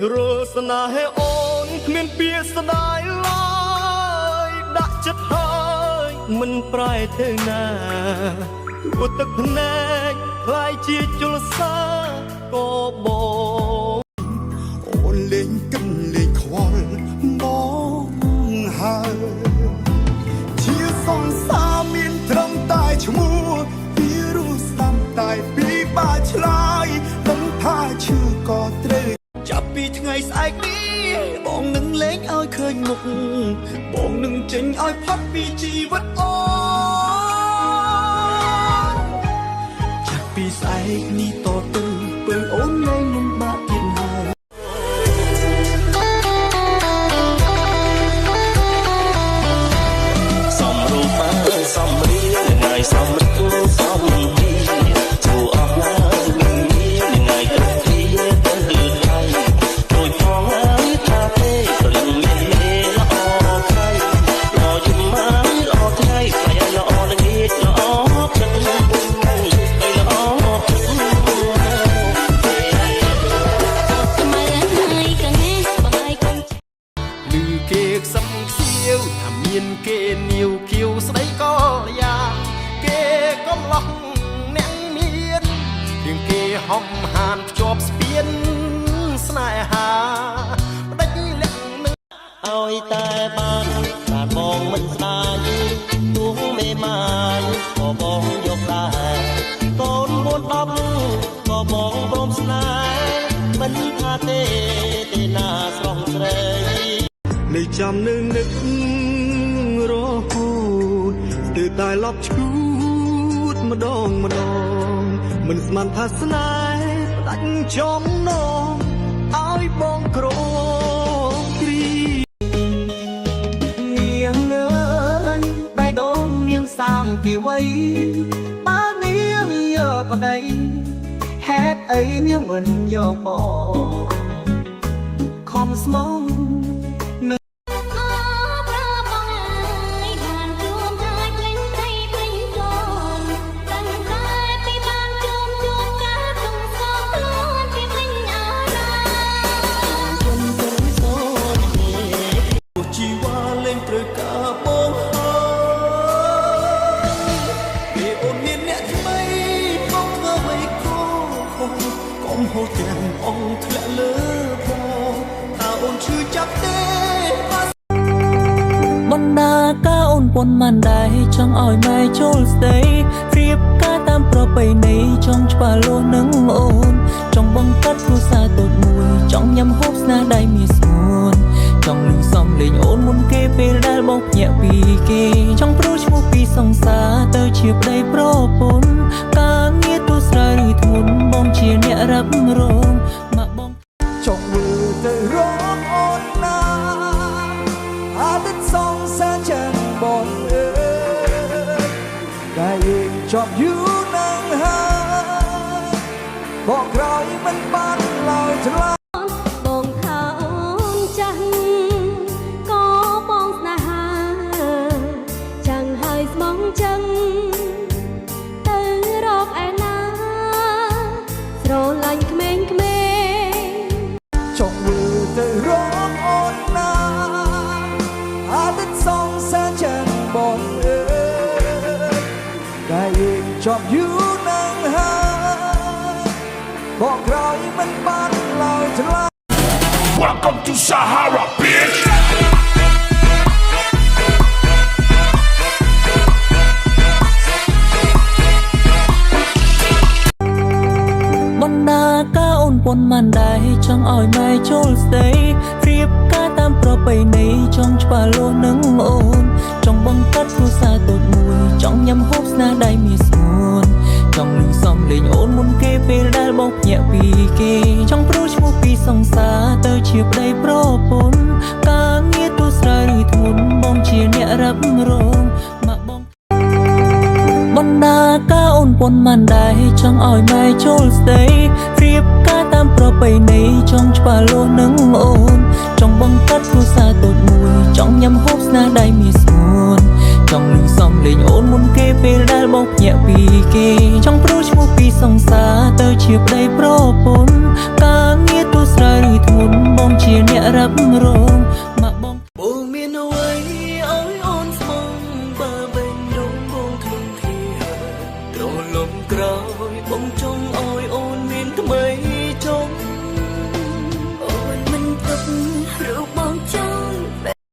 រសនាហេអូនគ្មានពាក្យស្ដាយឡើយដាក់ចិត្តហើយមិនប្រែទៅណាព្រោះទឹកភ្នែកខ្លាយជាជលសាក៏បងអូនលេងកិនលេងខ្វល់បងហើយជាសង្សារមានត្រឹមតែឈ្មោះពីរស់ស្ដាំតែពីបាឆ្លើយដឹងថាឈឺក៏ត្រូវចាប់ពីថ្ងៃស្អែកនេះបងនឹងលេងឲ្យឃើញមុខបងនឹងចេញឲ្យផុតពីជីវិតអូនចាប់ពីស្អែកនេះតទៅពើអូនលែងមិនបាក់ទៀតហើយសំរូបសំរៀងថ្ងៃសំរិទ្ធសំទីជួអស់ឡើយមានថ្ងៃទៅទីទៅថៃដូចផងហើយថាទេព្រឹងមានមេល្អខៃល្អយំមកល្អថ្ងៃខ្លាយល្អល្ងាចល្អព្រឹងថ្ងៃល្អព្រឹងឮគេខ្សឹមខ្សៀវថាមានគេនាវគៀវស្ដីក៏យ៉ាងគេកំឡោះអ្នកមានរៀងគេហំហានភ្ជាប់ស្ពានស្នេហាបដិញលក្ខនឹងឲ្យតែបានថាបងមិនស្ដាយទួងមេម៉ាយក៏បងយកដែរកូន4 10ក៏បងព្រមស្នេហ៍មិនថាទេណាស្រស់ស្រីលេចចាំនៅនឹករហូតស្ទើរតែឡប់ឈួតម្ដងមិនស្មានថាស្នេហ៍ផ្ដាច់ចំណងឲ្យបងក្រគ្រីនាងអើយបេះដូងនាងសាមពីវ័យបាននាងយកប្តីហេតុអីនាងមិនយកបងខំស្មងជីវ៉ាលេងត្រូវការបងហើយពេលអូនមានអ្នកថ្មីបងធ្វើអ្វីខុសកុំហូរទាំងអង្គធ្លាក់លើផងតើអូនឈឺចាប់ទេបណ្ដាការអូនពន់មិនដែរចង់ឲ្យម៉ែចូលស្ដីរៀបការតាមប្រពៃណីចង់ច្បាស់លាស់នឹងអូនចង់បង្កើតគ្រួសារតូចមួយចង់ញ៉ាំហូបស្នាដៃមានស្ងួនចង់លឺសំលេងអូនមុនគេពេលដែលបងភ្ញាក់ពីគេចង់ប្រូឈ្មោះពីសង្សារទៅជាប្តីប្រពន្ធការងារទូស្រ័យឬធ្ងន់បងជាអ្នករ៉ាប់រងមកបងចង់មើលទៅរកអូនណាអាទិត្យសងសាចិនបងអើយតែយើងជាប់យូរណាស់ហើយបងក្រោយមិនបានឡើយឆ្លាបងថាអូនចាស់ក៏បងស្នេហាចាំងហើយស្មងចឹងទៅរកឯណាស្រឡាញ់ក្មេងចង់មើលទៅរកអូនណាអាទិត្យសងសាចិនបងអើយតែយើងជាប់យូរណាស់ហើយបងក្រោយមិនបានឡើយឆ្លា Welcome to Sahara, bitch. បណ្ដាការអូនពន់មិនដែរចង់ឲ្យម៉ែចូលស្ដីរៀបការតាមប្រពៃណីចង់ច្បាស់លាស់នឹងអូនចង់បង្កើតគ្រួសារតូចមួយចង់ញ៉ាំហូបស្នាដៃមានស្ងួនចង់លឺសំលេងអូនមុនគេពេលដែលបងភ្ញាក់ពីគេចង់ប្រូឈ្មោះពីសង្សារទៅជាប្តីប្រពន្ធការងារទូស្រ័យឬធ្ងន់បងជាអ្នករ៉ាប់រងមកបងបណ្ដាការអូនពន់មិនដែរចង់ឲ្យម៉ែចូលស្ដីរៀបការតាមប្រពៃណីចង់ច្បាស់លាស់នឹងអូនចង់បង្កើតគ្រួសារតូចមួយចង់ញ៉ាំហូបស្នាដៃមានស្ងួនចង់លឺសំលេងអូនមុនគេពេលដែលបងភ្ញាក់ពីគេចង់ប្រូឈ្មោះពីសង្សារទៅជាប្តីប្រពន្ធការងារទូស្រ័យឬធ្ងន់ រងមកបង បងមានអ្វីឲ្យអូនស្មងបើបេញរងបងក្នុងគ្នាក្រលំក្រោយបងចង់ឲ្យអូនមានថ្មី